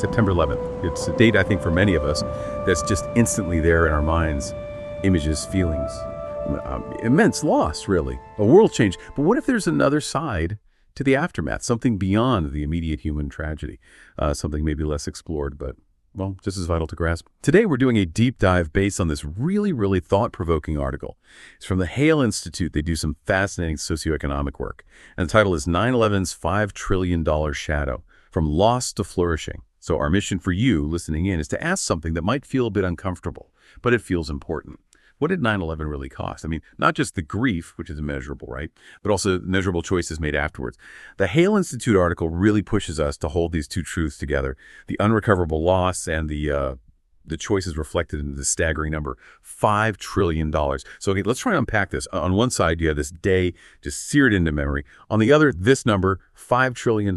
September 11th. It's a date, I think, for many of us that's just instantly there in our minds. Images, feelings, immense loss, really, a world change. But what if there's another side to the aftermath, something beyond the immediate human tragedy, something maybe less explored, but, well, just as vital to grasp? Today, we're doing a deep dive based on this really, really thought-provoking article. It's from the Hale Institute. They do some fascinating socioeconomic work. And the title is 9/11's $5 trillion shadow, from loss to flourishing. So our mission for you listening in is to ask something that might feel a bit uncomfortable, but it feels important. What did 9/11 really cost? I mean, not just the grief, which is immeasurable, right? But also measurable choices made afterwards. The Hale Institute article really pushes us to hold these two truths together, the unrecoverable loss and the choices reflected in the staggering number, $5 trillion. So okay, let's try and unpack this. On one side, you have this day just seared into memory. On the other, this number, $5 trillion.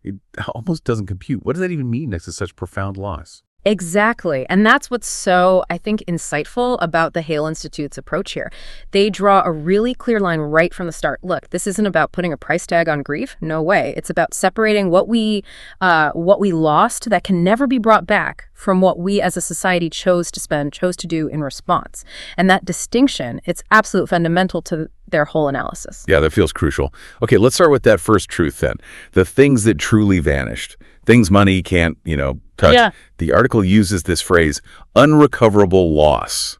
It almost doesn't compute. What does that even mean next to such profound loss? Exactly. And that's what's so, I think, insightful about the Hale Institute's approach here. They draw a really clear line right from the start. Look, this isn't about putting a price tag on grief. No way. It's about separating what we lost that can never be brought back from what we as a society chose to do in response. And that distinction, it's absolutely fundamental to their whole analysis. Yeah, that feels crucial. Okay, let's start with that first truth then. The things that truly vanished. Things money can't, touch. Yeah. The article uses this phrase, unrecoverable loss.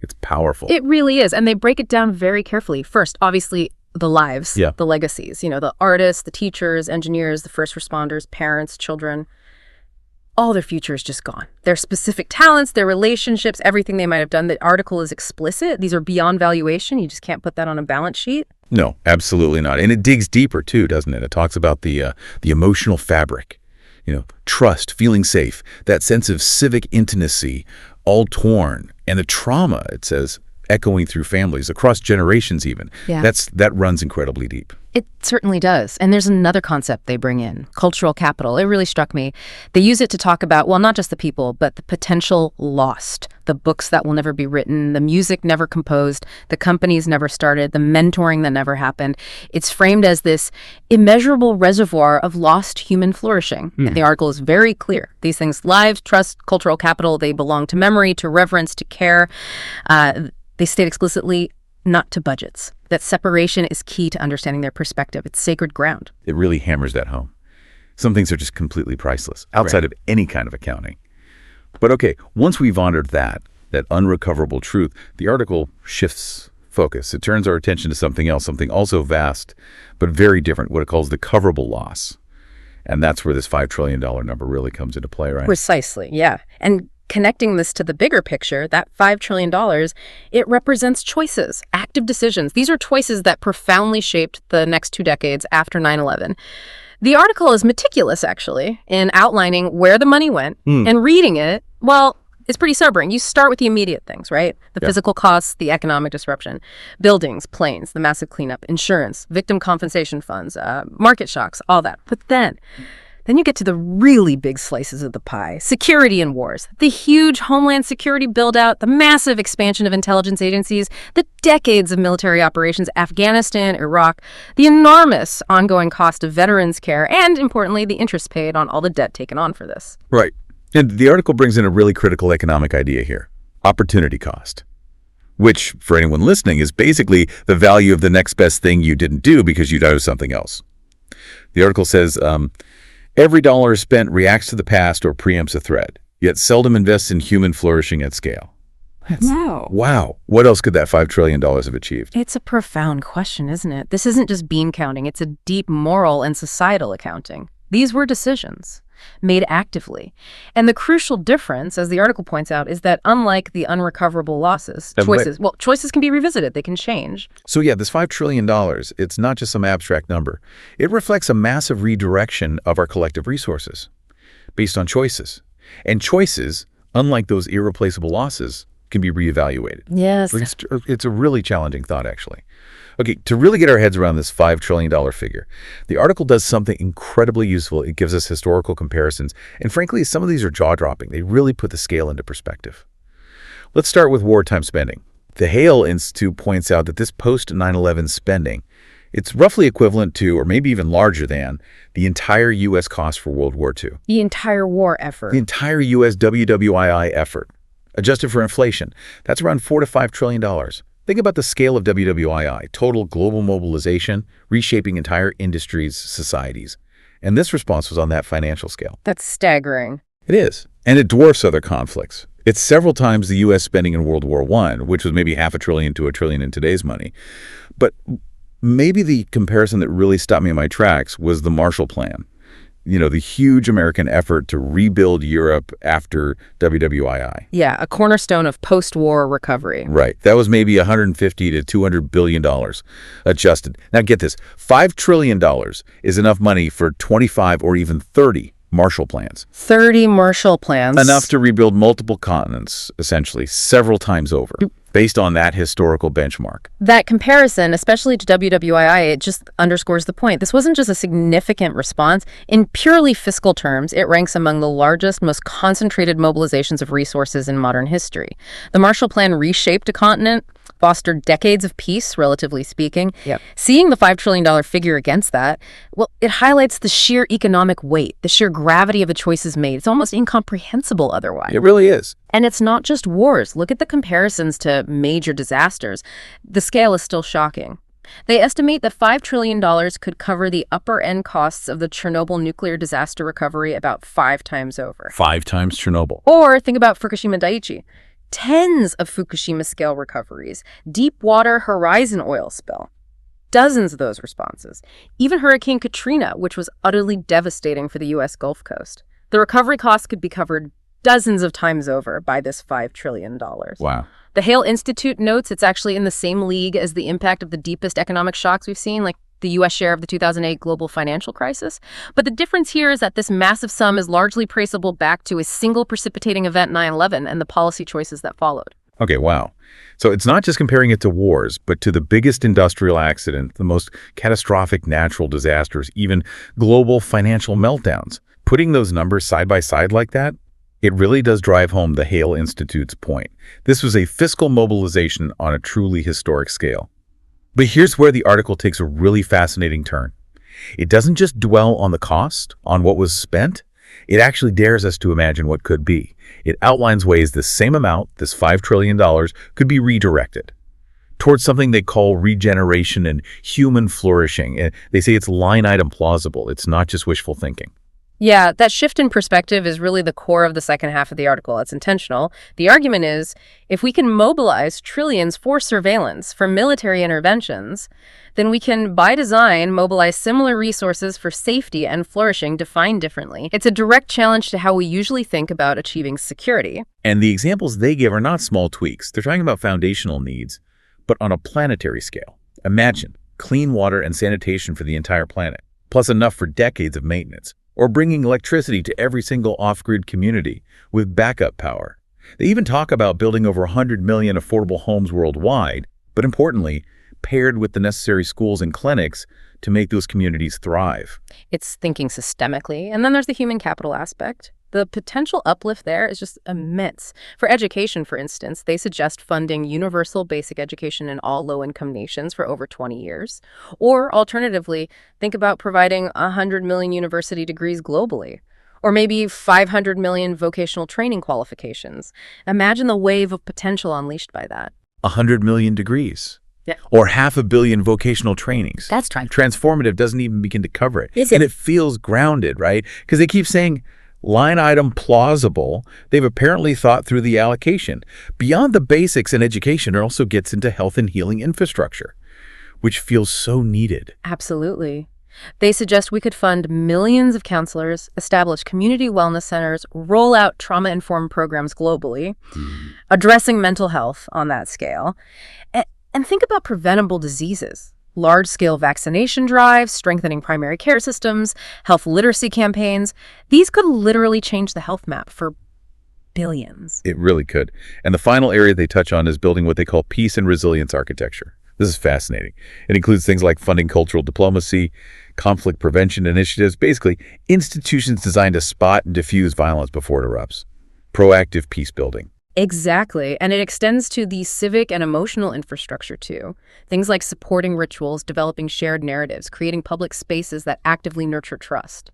It's powerful. It really is. And they break it down very carefully. First, obviously, the lives, the legacies, the artists, the teachers, engineers, the first responders, parents, children. All their future is just gone. Their specific talents, their relationships, everything they might have done. The article is explicit. These are beyond valuation. You just can't put that on a balance sheet. No, absolutely not. And it digs deeper too, doesn't it? It talks about the emotional fabric. Trust, feeling safe, that sense of civic intimacy, all torn. And the trauma, it says, echoing through families, across generations even. Yeah. That runs incredibly deep. It certainly does. And there's another concept they bring in, cultural capital. It really struck me. They use it to talk about, well, not just the people, but the potential lost, the books that will never be written, the music never composed, the companies never started, the mentoring that never happened. It's framed as this immeasurable reservoir of lost human flourishing. And the article is very clear. These things, lives, trust, cultural capital, they belong to memory, to reverence, to care. They state explicitly, not to budgets. That separation is key to understanding their perspective. It's sacred ground. It really hammers that home. Some things are just completely priceless, outside of any kind of accounting. But okay, once we've honored that unrecoverable truth, the article shifts focus. It turns our attention to something else, something also vast, but very different, what it calls the coverable loss. And that's where this $5 trillion number really comes into play, right? Precisely, yeah. And connecting this to the bigger picture, that $5 trillion, it represents choices, active decisions. These are choices that profoundly shaped the next 2 decades after 9/11. The article is meticulous, actually, in outlining where the money went, and reading it, well, it's pretty sobering. You start with the immediate things, right? The physical costs, the economic disruption, buildings, planes, the massive cleanup, insurance, victim compensation funds, market shocks, all that. But then you get to the really big slices of the pie, security and wars, the huge homeland security build-out, the massive expansion of intelligence agencies, the decades of military operations, Afghanistan, Iraq, the enormous ongoing cost of veterans care, and importantly, the interest paid on all the debt taken on for this. Right. And the article brings in a really critical economic idea here, opportunity cost, which, for anyone listening, is basically the value of the next best thing you didn't do because you do something else. The article says, every dollar spent reacts to the past or preempts a threat, yet seldom invests in human flourishing at scale. Wow. What else could that $5 trillion have achieved? It's a profound question, isn't it? This isn't just bean counting. It's a deep moral and societal accounting. These were decisions made actively. And the crucial difference, as the article points out, is that unlike the unrecoverable losses, choices can be revisited. They can change. So yeah, this $5 trillion, it's not just some abstract number. It reflects a massive redirection of our collective resources based on choices. And choices, unlike those irreplaceable losses, can be reevaluated. Yes. It's a really challenging thought, actually. Okay, to really get our heads around this $5 trillion figure, the article does something incredibly useful. It gives us historical comparisons. And frankly, some of these are jaw-dropping. They really put the scale into perspective. Let's start with wartime spending. The Hale Institute points out that this post-9/11 spending It's roughly equivalent to, or maybe even larger than, the entire U.S. cost for World War II. The entire war effort. The entire U.S. WWII effort, adjusted for inflation, that's around $4 to $5 trillion. Think about the scale of WWII, total global mobilization, reshaping entire industries, societies. And this response was on that financial scale. That's staggering. It is. And it dwarfs other conflicts. It's several times the U.S. spending in World War I, which was maybe $500 billion to $1 trillion in today's money. But maybe the comparison that really stopped me in my tracks was the Marshall Plan. You know, the huge American effort to rebuild Europe after WWII. Yeah, a cornerstone of post-war recovery. Right. That was maybe $150 to $200 billion adjusted. Now get this, $5 trillion is enough money for 25 or even 30 Marshall Plans. 30 Marshall Plans. Enough to rebuild multiple continents, essentially, several times over, based on that historical benchmark. That comparison, especially to WWII, it just underscores the point. This wasn't just a significant response. In purely fiscal terms, it ranks among the largest, most concentrated mobilizations of resources in modern history. The Marshall Plan reshaped a continent, fostered decades of peace, relatively speaking. Yep. Seeing the $5 trillion figure against that, well, it highlights the sheer economic weight, the sheer gravity of the choices made. It's almost incomprehensible otherwise. It really is. And it's not just wars. Look at the comparisons to major disasters. The scale is still shocking. They estimate that $5 trillion could cover the upper-end costs of the Chernobyl nuclear disaster recovery about 5 times over. 5 times Chernobyl. Or think about Fukushima Daiichi. Tens of Fukushima-scale recoveries, Deepwater Horizon oil spill, dozens of those responses. Even Hurricane Katrina, which was utterly devastating for the U.S. Gulf Coast. The recovery costs could be covered dozens of times over by this $5 trillion. Wow. The Hale Institute notes it's actually in the same league as the impact of the deepest economic shocks we've seen, like the U.S. share of the 2008 global financial crisis. But the difference here is that this massive sum is largely traceable back to a single precipitating event, 9/11, and the policy choices that followed. Okay, wow. So it's not just comparing it to wars, but to the biggest industrial accident, the most catastrophic natural disasters, even global financial meltdowns. Putting those numbers side by side like that, it really does drive home the Hale Institute's point. This was a fiscal mobilization on a truly historic scale. But here's where the article takes a really fascinating turn. It doesn't just dwell on the cost, on what was spent. It actually dares us to imagine what could be. It outlines ways this same amount, this $5 trillion, could be redirected towards something they call regeneration and human flourishing. And they say it's line item plausible. It's not just wishful thinking. Yeah, that shift in perspective is really the core of the second half of the article. It's intentional. The argument is, if we can mobilize trillions for surveillance, for military interventions, then we can, by design, mobilize similar resources for safety and flourishing defined differently. It's a direct challenge to how we usually think about achieving security. And the examples they give are not small tweaks. They're talking about foundational needs, but on a planetary scale. Imagine clean water and sanitation for the entire planet, plus enough for decades of maintenance. Or bringing electricity to every single off-grid community with backup power. They even talk about building over 100 million affordable homes worldwide, but importantly, paired with the necessary schools and clinics to make those communities thrive. It's thinking systemically. And then there's the human capital aspect. The potential uplift there is just immense. For education, for instance, they suggest funding universal basic education in all low-income nations for over 20 years. Or, alternatively, think about providing 100 million university degrees globally. Or maybe 500 million vocational training qualifications. Imagine the wave of potential unleashed by that. 100 million degrees. Yeah. Or 500 million vocational trainings. That's Transformative doesn't even begin to cover it. Is it? And it feels grounded, right? Because they keep saying, line item plausible. They've apparently thought through the allocation. Beyond the basics in education, it also gets into health and healing infrastructure, which feels so needed. Absolutely. They suggest we could fund millions of counselors, establish community wellness centers, roll out trauma-informed programs globally, addressing mental health on that scale, and think about preventable diseases. Large-scale vaccination drives, strengthening primary care systems, health literacy campaigns. These could literally change the health map for billions. It really could. And the final area they touch on is building what they call peace and resilience architecture. This is fascinating. It includes things like funding cultural diplomacy, conflict prevention initiatives, basically institutions designed to spot and diffuse violence before it erupts. Proactive peace building. Exactly. And it extends to the civic and emotional infrastructure too. Things like supporting rituals, developing shared narratives, creating public spaces that actively nurture trust.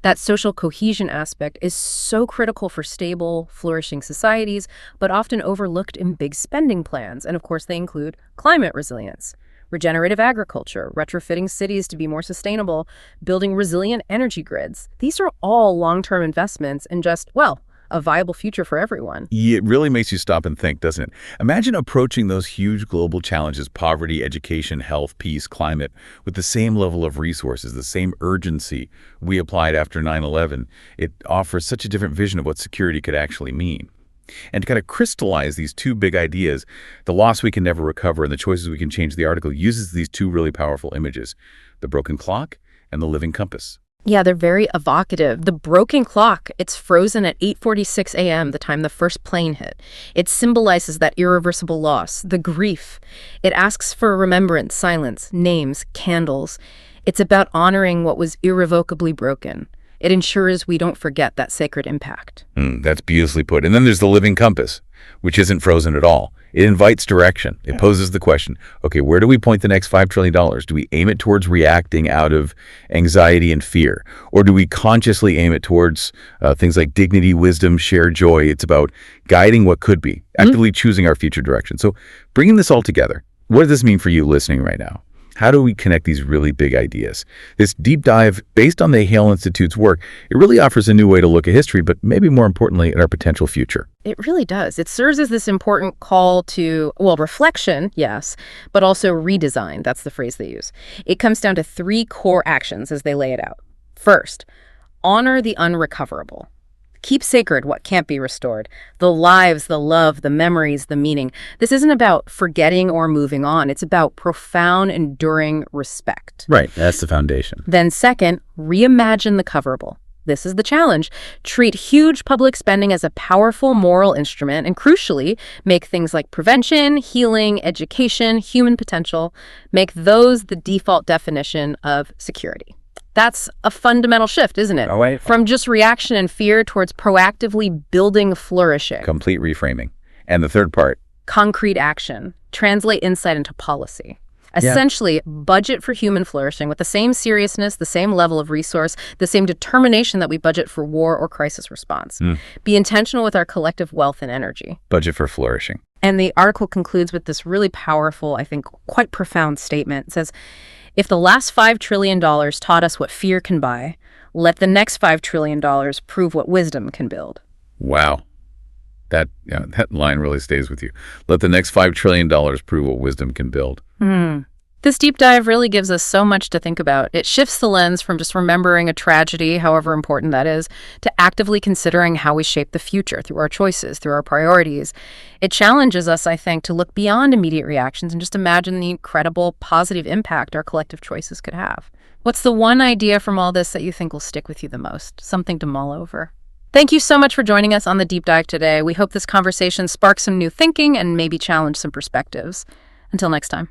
That social cohesion aspect is so critical for stable, flourishing societies, but often overlooked in big spending plans. And of course, they include climate resilience, regenerative agriculture, retrofitting cities to be more sustainable, building resilient energy grids. These are all long-term investments in just, well, a viable future for everyone. Yeah, it really makes you stop and think, doesn't it? Imagine approaching those huge global challenges, poverty, education, health, peace, climate, with the same level of resources, the same urgency we applied after 9/11. It offers such a different vision of what security could actually mean. And to kind of crystallize these two big ideas, the loss we can never recover and the choices we can change, the article uses these two really powerful images, the broken clock and the living compass. Yeah, they're very evocative. The broken clock, it's frozen at 8:46 a.m., the time the first plane hit. It symbolizes that irreversible loss, the grief. It asks for remembrance, silence, names, candles. It's about honoring what was irrevocably broken. It ensures we don't forget that sacred impact. That's beautifully put. And then there's the living compass, which isn't frozen at all. It invites direction. It poses the question, okay, where do we point the next $5 trillion? Do we aim it towards reacting out of anxiety and fear? Or do we consciously aim it towards things like dignity, wisdom, shared joy? It's about guiding what could be, actively choosing our future direction. So bringing this all together, what does this mean for you listening right now? How do we connect these really big ideas? This deep dive, based on the Hale Institute's work, it really offers a new way to look at history, but maybe more importantly, at our potential future. It really does. It serves as this important call to, well, reflection, yes, but also redesign. That's the phrase they use. It comes down to 3 core actions as they lay it out. First, honor the unrecoverable. Keep sacred what can't be restored. The lives, the love, the memories, the meaning. This isn't about forgetting or moving on. It's about profound, enduring respect. Right. That's the foundation. Then second, reimagine the coverable. This is the challenge. Treat huge public spending as a powerful moral instrument and, crucially, make things like prevention, healing, education, human potential, make those the default definition of security. That's a fundamental shift, isn't it? Oh, wait. From just reaction and fear towards proactively building flourishing. Complete reframing. And the third part. Concrete action. Translate insight into policy. Essentially, budget for human flourishing with the same seriousness, the same level of resource, the same determination that we budget for war or crisis response. Be intentional with our collective wealth and energy. Budget for flourishing. And the article concludes with this really powerful, I think, quite profound statement. It says, if the last $5 trillion taught us what fear can buy, let the next $5 trillion prove what wisdom can build. Wow. That line really stays with you. Let the next $5 trillion prove what wisdom can build. This deep dive really gives us so much to think about. It shifts the lens from just remembering a tragedy, however important that is, to actively considering how we shape the future through our choices, through our priorities. It challenges us, I think, to look beyond immediate reactions and just imagine the incredible positive impact our collective choices could have. What's the one idea from all this that you think will stick with you the most? Something to mull over. Thank you so much for joining us on the Deep Dive today. We hope this conversation sparks some new thinking and maybe challenge some perspectives. Until next time.